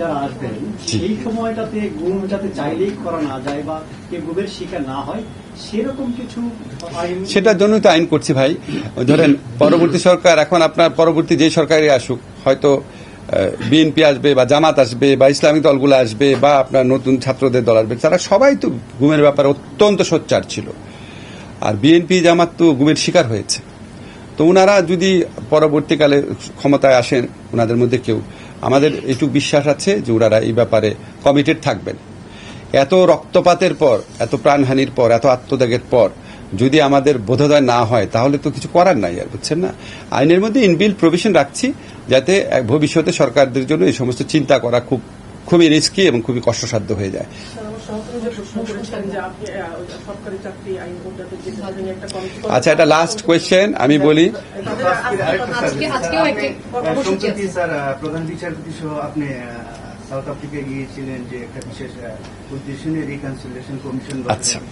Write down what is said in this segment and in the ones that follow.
যারা আসবেন সেই সময়টাতে গুম যাতে চাইলেই করা না যায় বা কেউ গুমের শিকার না হয় সেরকম কিছু আইন, সেটার জন্যই তো আইন করছি ভাই। ধরেন পরবর্তী সরকার, এখন আপনার পরবর্তী যে সরকারই আসুক, হয়তো বিএনপি আসবে বা জামাত আসবে বা ইসলামিক দলগুলো আসবে বা আপনার নতুন ছাত্রদের দল আসবে, তারা সবাই তো গুমের ব্যাপারে অত্যন্ত সোচ্চার ছিল। আর বিএনপি জামাত তো গুমের শিকার হয়েছে। তো ওনারা যদি পরবর্তীকালে ক্ষমতায় আসেন, ওনাদের মধ্যে কেউ, আমাদের এইটুকু বিশ্বাস আছে যে ওনারা এই ব্যাপারে কমিটেড থাকবেন। এত রক্তপাতের পর, এত প্রাণহানির পর, এত আত্মত্যাগের পর যদি আমাদের বোধোদয় না হয় তাহলে তো কিছু করার নাই, আর বুঝছেন না। আইনের মধ্যে ইনবিল্ট প্রভিশন রাখছি যাতে ভবিষ্যতে সরকারদের জন্য এই সমস্ত চিন্তা করা খুবই রিস্কি এবং খুবই কষ্টসাধ্য হয়ে যায়। আচ্ছা, এটা লাস্ট কোয়েশ্চেন আমি বলি। প্রধান বিচারপতি সহ আপনি সাউথ আফ্রিকায় গিয়েছিলেন যে একটা বিশেষ উদ্দেশ্য নিয়ে রিকনসিলিয়েশন কমিশন গঠন।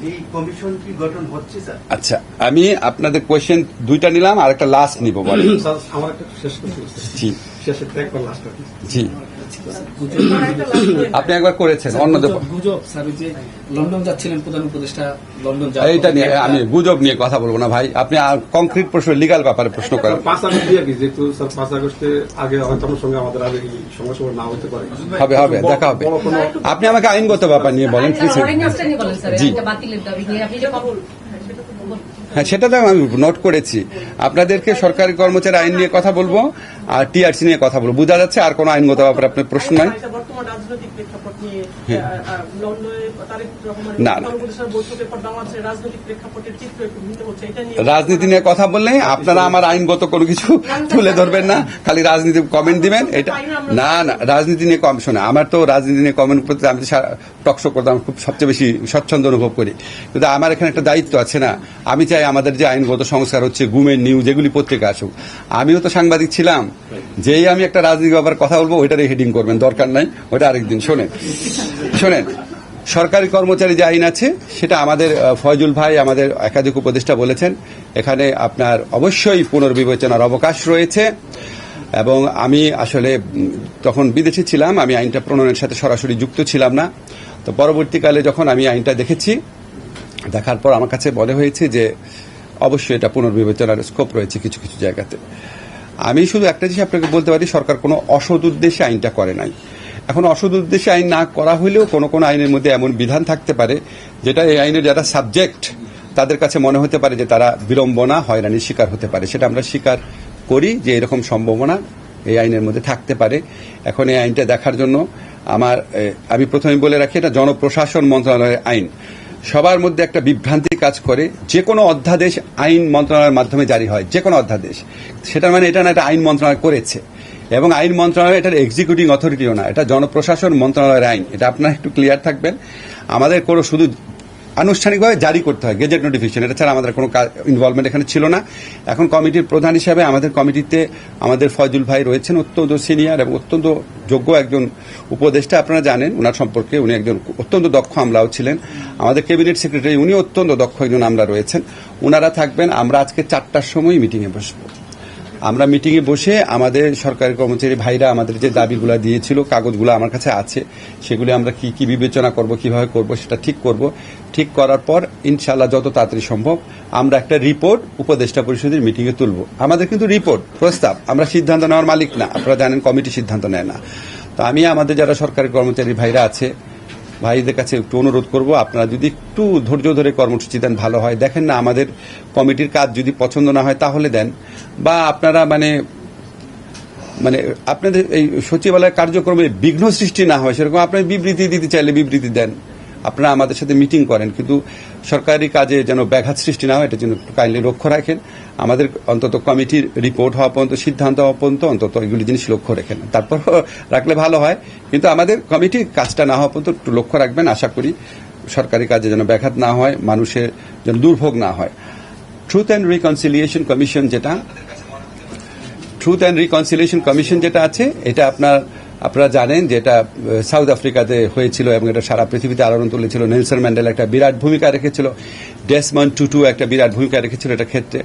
এই কমিশন কি গঠন হচ্ছে স্যার? আচ্ছা, আমি আপনাদের কোয়েশ্চেন দুইটা নিলাম, আর একটা লাস্ট নিব। আমার একটা শেষ কোয়েশ্চেন। জি শেষের একবার লাস্ট। জি, আপনি একবার করেছেন অন্য গুজব স্যার, যে লন্ডন যাচ্ছিলেন প্রধান উপদেষ্টা, লন্ডন এইটা নিয়ে আমি গুজব নিয়ে কথা বলবো না ভাই। আপনি কংক্রিট প্রশ্ন, লিগাল ব্যাপারে প্রশ্ন করেন। 5 আগস্ট দিয়ে কি, যেহেতু স্যার 5 আগস্টে আগে হয়তো আমার সঙ্গে আমাদের আগে সমস্যা না হতে পারে, হবে দেখা হবে। আপনি আমাকে আইনগত ব্যাপার নিয়ে বলেন প্লিজ। জি হ্যাঁ, সেটা তো আমি নোট করেছি। আপনাদেরকে সরকারি কর্মচারী আইন নিয়ে কথা বলবো আর টিআরসি নিয়ে কথা বলবো। বোঝা যাচ্ছে আর কোনো আইনগত ব্যাপারে আপনার প্রশ্ন নাই? না, রাজনীতি নিয়ে কথা বললে আপনারা আমার আইনগত কোনো কিছু তুলে ধরবেন না, খালি রাজনীতি কমেন্ট দিবেন। এটা না, রাজনীতি নিয়ে কম শোনা। আমার তো রাজনীতি নিয়ে কমেন্ট করতে, আমি টকশো করতাম, খুব সবচেয়ে বেশি স্বচ্ছন্দ অনুভব করি। কিন্তু আমার এখানে একটা দায়িত্ব আছে না। আমি চাই আমাদের যে আইনগত সংস্কার হচ্ছে, গুমের নিউজ এগুলি পত্রিকা আসুক। আমিও তো সাংবাদিক ছিলাম, যেই আমি একটা রাজনীতি ব্যাপারে কথা বলবো ওইটারই হেডিং করবেন, দরকার নাই ওইটা আরেকদিন। শোনেন, সরকারি কর্মচারী যে আইন আছে সেটা আমাদের ফয়জুল ভাই, আমাদের একাধিক উপদেষ্টা বলেছেন এখানে আপনার অবশ্যই পুনর্বিবেচনার অবকাশ রয়েছে। এবং আমি আসলে তখন বিদেশে ছিলাম, আমি আইনটা প্রণয়নের সাথে সরাসরি যুক্ত ছিলাম না। তো পরবর্তীকালে যখন আমি আইনটা দেখেছি, দেখার পর আমার কাছে মনে হয়েছে যে অবশ্যই এটা পুনর্বিবেচনার স্কোপ রয়েছে কিছু কিছু জায়গাতে। আমি শুধু একটা জিনিস আপনাকে বলতে পারি, সরকার কোনো অসৎ উদ্দেশ্যে আইনটা করে নাই। এখন অসৎ উদ্দেশ্যে আইন না করা হলেও কোনো কোনো আইনের মধ্যে এমন বিধান থাকতে পারে যেটা এই আইনের যারা সাবজেক্ট তাদের কাছে মনে হতে পারে যে তারা বিড়ম্বনা, হয়রানির শিকার হতে পারে। সেটা আমরা স্বীকার করি যে এরকম সম্ভাবনা এই আইনের মধ্যে থাকতে পারে। এখন এই আইনটা দেখার জন্য আমি প্রথমে বলে রাখি, এটা জনপ্রশাসন মন্ত্রণালয়ের আইন। সবার মধ্যে একটা বিভ্রান্তি কাজ করে, যে কোনো অধ্যাদেশ আইন মন্ত্রণালয়ের মাধ্যমে জারি হয়, যে কোনো অধ্যাদেশ। সেটা মানে এটা না এটা আইন মন্ত্রণালয় করেছে, এবং আইন মন্ত্রণালয় এটার এক্সিকিউটিভ অথরিটিও না, এটা জনপ্রশাসন মন্ত্রণালয়ের আইন। এটা আপনারা একটু ক্লিয়ার থাকবেন। আমাদের কোনো শুধু আনুষ্ঠানিকভাবে জারি করতে হয় গেজেট নোটিফিকেশন, এটা ছাড়া আমাদের কোনো ইনভলভমেন্ট এখানে ছিল না। এখন কমিটির প্রধান হিসাবে আমাদের কমিটিতে আমাদের ফয়জুল ভাই রয়েছেন, অত্যন্ত সিনিয়র এবং অত্যন্ত যোগ্য একজন উপদেষ্টা। আপনারা জানেন ওনার সম্পর্কে, উনি একজন অত্যন্ত দক্ষ আমলাও ছিলেন। আমাদের ক্যাবিনেট সেক্রেটারি, উনি অত্যন্ত দক্ষ একজন আমলা রয়েছেন, ওনারা থাকবেন। আমরা আজকে 4টার সময় মিটিংয়ে বসবো। আমরা মিটিংয়ে বসে আমাদের সরকারি কর্মচারী ভাইরা আমাদের যে দাবিগুলো দিয়েছিল, কাগজগুলো আমার কাছে আছে, সেগুলি আমরা কি কি বিবেচনা করব, কিভাবে করব সেটা ঠিক করব। ঠিক করার পর ইনশাআল্লাহ যত তাড়াতাড়ি সম্ভব আমরা একটা রিপোর্ট উপদেষ্টা পরিষদের মিটিংয়ে তুলব। আমাদের কিন্তু রিপোর্ট, প্রস্তাব, আমরা সিদ্ধান্ত নেওয়ার মালিক না। আপনারা জানেন কমিটি সিদ্ধান্ত নেয় না। তো আমি আমাদের যারা সরকারি কর্মচারী ভাইরা আছে, ভাইদের কাছে একটু অনুরোধ করব, আপনারা যদি একটু ধৈর্য ধরে কর্মসূচি দেন ভালো হয়। দেখেন না, আমাদের কমিটির কাজ যদি পছন্দ না হয় তাহলে দেন, বা আপনারা মানে আপনাদের এই সচিবালয় কার্যক্রমে বিঘ্ন সৃষ্টি না হয় সেরকম আপনার বিবৃতি দিতে চাইলে বিবৃতি দেন। আপনারা আমাদের সাথে মিটিং করেন, কিন্তু সরকারি কাজে যেন ব্যাঘাত সৃষ্টি না হয় এটা যেন একটু কাইন্ডলি লক্ষ্য রাখেন। আমাদের অন্তত কমিটির রিপোর্ট হওয়া পর্যন্ত, সিদ্ধান্ত হওয়া পর্যন্ত অন্তত এগুলি জিনিস লক্ষ্য রাখেন। তারপর রাখলে ভালো হয়, কিন্তু আমাদের কমিটির কাজটা না হওয়া পর্যন্ত একটু লক্ষ্য রাখবেন। আশা করি সরকারি কাজে যেন ব্যাঘাত না হয়, মানুষের যেন দুর্ভোগ না হয়। ট্রুথ অ্যান্ড রিকনসিলিয়েশন কমিশন যেটা আছে, এটা আপনারা জানেন যে এটা সাউথ আফ্রিকাতে হয়েছিল এবং এটা সারা পৃথিবীতে আলোড়ন তুলেছিল। নেলসন ম্যান্ডেলা একটা বিরাট ভূমিকা রেখেছিল, ডেসমন্ড টুটু একটা বিরাট ভূমিকা রেখেছিল এটার ক্ষেত্রে।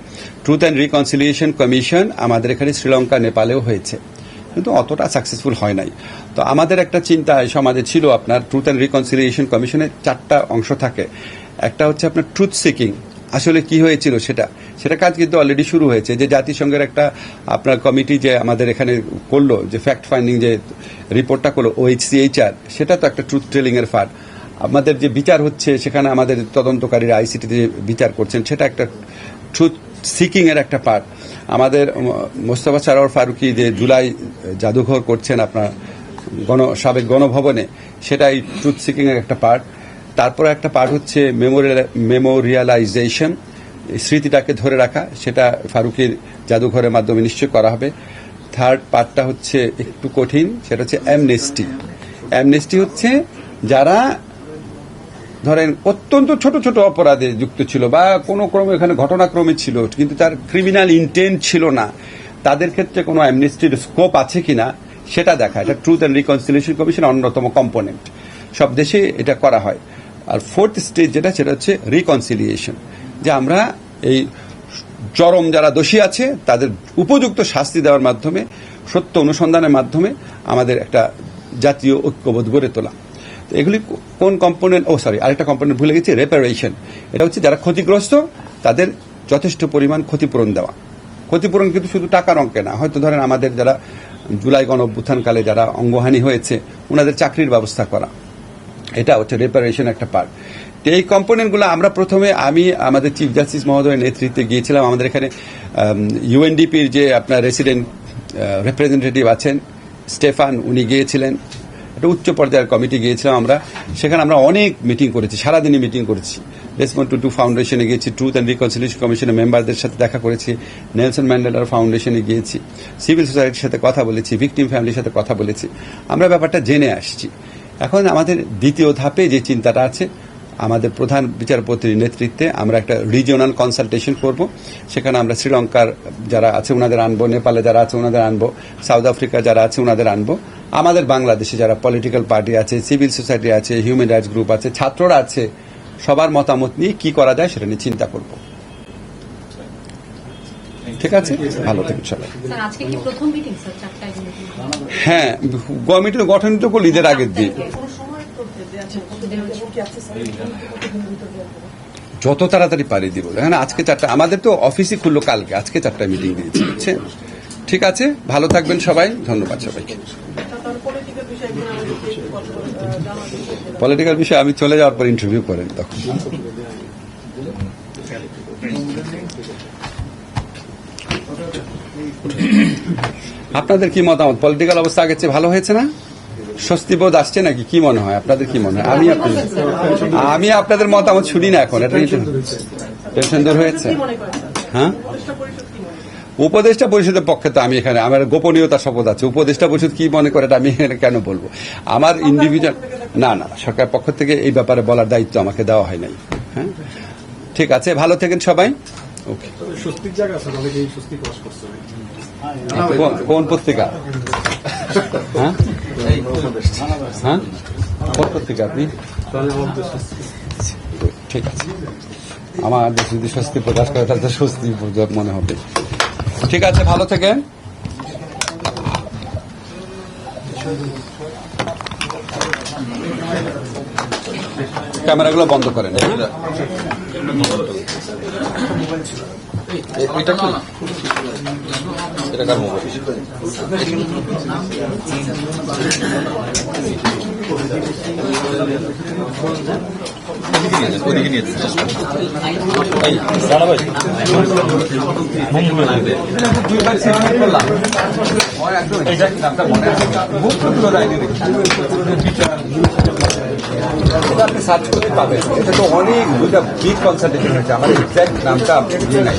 ট্রুথ অ্যান্ড রিকনসিলিয়েশন কমিশন আমাদের এখানে শ্রীলঙ্কা, নেপালেও হয়েছে। কিন্তু অতটা সাকসেসফুল হয় নাই। তো আমাদের একটা চিন্তা এই সমাজে ছিল, আপনার ট্রুথ অ্যান্ড রিকনসিলিয়েশন কমিশনের 4টা অংশ থাকে। একটা হচ্ছে আপনার ট্রুথ সিকিং, আসলে কি হয়েছিল সেটা কাজ কিন্তু অলরেডি শুরু হয়েছে। যে জাতিসংঘের একটা আপনার কমিটি যে আমাদের এখানে করলো, যে ফ্যাক্ট ফাইন্ডিং যে রিপোর্টটা করলো OHCHR, সেটা তো একটা ট্রুথ টেলিং এর ফার। আমাদের যে বিচার হচ্ছে সেখানে আমাদের তদন্তকারীরা আইসিটিতে যে বিচার করছেন, সেটা একটা ট্রুথ সিকিং এর একটা পার্ট। আমাদের মোস্তফা সরোয়ার ফারুকী যে জুলাই জাদুঘর করছেন আপনার সাবেক গণভবনে, সেটাই ট্রুথ সিকিং এর একটা পার্ট। তারপরে একটা পার্ট হচ্ছে মেমোরিয়ালাইজেশন, স্মৃতিটাকে ধরে রাখা, সেটা ফারুকীর জাদুঘরের মাধ্যমে নিশ্চয় করা হবে। থার্ড পার্টটা হচ্ছে একটু কঠিন, সেটা হচ্ছে অ্যামনেস্টি। অ্যামনেস্টি হচ্ছে যারা ধরেন অত্যন্ত ছোট ছোট অপরাধে যুক্ত ছিল বা কোনো ক্রমে এখানে ঘটনাক্রমে ছিল কিন্তু তার ক্রিমিনাল ইন্টেন্ট ছিল না, তাদের ক্ষেত্রে কোনো অ্যামনেস্টির স্কোপ আছে কিনা সেটা দেখা। এটা ট্রুথ অ্যান্ড রিকনসিলিয়েশন কমিশনের অন্যতম কম্পোনেন্ট, সব দেশে এটা করা হয়। আর ফোর্থ স্টেজ সেটা হচ্ছে রিকনসিলিয়েশন, যে আমরা এই চরম যারা দোষী আছে তাদের উপযুক্ত শাস্তি দেওয়ার মাধ্যমে, সত্য অনুসন্ধানের মাধ্যমে আমাদের একটা জাতীয় ঐক্যবোধ গড়ে তোলা। এগুলি কোন কম্পোনেন্ট? আরেকটা কম্পোনেন্ট ভুলে গেছি, রেপারেশন। এটা হচ্ছে যারা ক্ষতিগ্রস্ত তাদের যথেষ্ট পরিমাণ ক্ষতিপূরণ দেওয়া। ক্ষতিপূরণ কিন্তু শুধু টাকার অঙ্কে না, হয়তো ধরেন আমাদের যারা জুলাই গণঅভ্যুত্থানকালে যারা অঙ্গহানি হয়েছে ওনাদের চাকরির ব্যবস্থা করা, এটা হচ্ছে রেপারেশন একটা পার্ট। এই কম্পোনেন্টগুলো আমরা প্রথমে আমাদের চিফ জাস্টিস মহোদয়ের নেতৃত্বে গিয়েছিলাম। আমাদের এখানে ইউএনডিপির যে আপনার রেসিডেন্ট রিপ্রেজেন্টেটিভ আছেন স্টেফান, উনি গিয়েছিলেন। একটা উচ্চ পর্যায়ের কমিটি গিয়েছিলাম আমরা, সেখানে আমরা অনেক মিটিং করেছি, সারাদিনই মিটিং করেছি। ডেসমন্ড টুটু ফাউন্ডেশনে গিয়েছি, ট্রুথ অ্যান্ড রিকনসিলিয়েশন কমিশনের মেম্বারদের সাথে দেখা করেছি, নেলসন ম্যান্ডেলার ফাউন্ডেশনে গিয়েছি, সিভিল সোসাইটির সাথে কথা বলেছি, ভিকটিম ফ্যামিলির সাথে কথা বলেছি। আমরা ব্যাপারটা জেনে আসছি। এখন আমাদের দ্বিতীয় ধাপে যে চিন্তাটা আছে, আমাদের প্রধান বিচারপতির নেতৃত্বে আমরা একটা রিজিওনাল কনসালটেশন করব। সেখানে আমরা শ্রীলঙ্কার যারা আছে ওনাদের আনবো, নেপালে যারা আছে ওনাদের আনবো, সাউথ আফ্রিকা যারা আছে ওনাদের আনবো, আমাদের বাংলাদেশে যারা পলিটিক্যাল পার্টি আছে, সিভিল সোসাইটি আছে, হিউম্যান রাইটস গ্রুপ আছে, ছাত্ররা আছে, সবার মতামত নিয়ে কি করা যায় সেটা নিয়ে চিন্তা করব। ঠিক আছে, ভালো থাকুন সবাই। স্যার, আজকে কি প্রথম মিটিং স্যার? 4টায় মিটিং। হ্যাঁ, কমিটি গঠন তো করল ঈদের আগের দিন। যত তাড়াতাড়ি পারি দিব। হ্যাঁ, আজকে 4টা, আমাদের তো অফিসই খুললো কালকে, আজকে 4টায় মিটিং দিয়েছি, বুঝছেন? ঠিক আছে, ভালো থাকবেন সবাই, ধন্যবাদ সবাইকে। পলিটিক্যাল বিষয়ে আমি চলে যাওয়ার পর ইন্টারভিউ করেন তখন। আপনাদের কি মতামত? পলিটিক্যাল অবস্থা আগের চেয়ে ভালো হয়েছে না? স্বস্তিবোধ আসছে নাকি? কি মনে হয় আপনাদের? কি মনে হয়? আমি আপনাদের মতামত শুনি না এখন। এটা টেনশন দূর হয়েছে? হ্যাঁ, উপদেষ্টা পরিষদের পক্ষে তো আমি এখানে আমার গোপনীয়তা শপথ আছে। উপদেষ্টা পরিষদ কি মনে করে এটা আমি এখানে কেন বলবো? আমার ইন্ডিভিজুয়াল না, সরকার পক্ষ থেকে এই ব্যাপারে বলার দায়িত্ব আমাকে দেওয়া হয় নাই। হ্যাঁ, ঠিক আছে, ভালো থাকেন সবাই। ওকে, স্বস্তির জায়গা আছে, অনেকেই স্বস্তি প্রকাশ করছে। কোন পত্রিকা? হ্যাঁ, হ্যাঁ, কোন পত্রিকা আপনি? ঠিক আছে, আমার যদি স্বস্তি প্রকাশ করে তাহলে স্বস্তি মনে হবে। ঠিক আছে, ভালো থাকেন। ক্যামেরাগুলো বন্ধ করেন। এটা কি? এটা কার মোবাইল? ওদিকে নিয়ে রানা ভাই আপনি সার্চ করতে পাবেন। এটা তো অনেক দুইটা বিগ কনসালটেশন হয়েছে, আমার এক্সাক্ট নামটা দিয়ে নাই।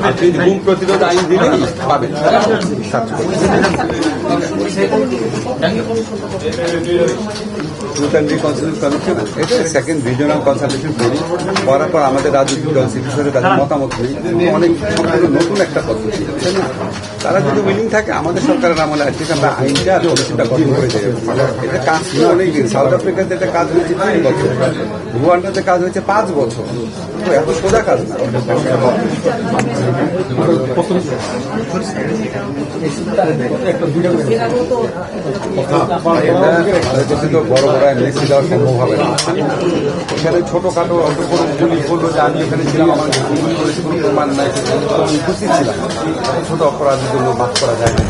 আপনি গুম প্রতিরোধ আইন দিলে পাবেন, সার্চ করবেন। ট্রুথ অ্যান্ড রিকনসিলিয়েশন কমিশন, এটা সেকেন্ড রিজিওনাল কনসালটেশন করি, করার পর আমাদের রাজনৈতিক দল সিটি তাদের মতামত নিই। অনেক সম্পূর্ণ নতুন একটা পদ্ধতি, বুঝছেন না? তারা যদি উইলিং থাকে আমাদের সরকারের আমলে ঠিক আমরা আইনটা আর কমিশনটা গঠন করে দেবো। এটা কাজ তো অনেক দিন। সাউথ আফ্রিকাতে একটা কাজ হয়েছে 3 বছর, রুয়ান্ডাতে কাজ হয়েছে 5 বছর। তো এত সোজা কাজ না। ভারতে তো বড় বড় এমএসি দেওয়া সম্ভব হবে না। এখানে ছোটখাটো অল্প করে পুলিশ বললো যে আমি এখানে ছিলাম, আমার গুলি করেছে, কোনো প্রমাণ নাই, আমি উপস্থিত ছিলাম। ছোট অপরাধের জন্য মাফ করা যায় না।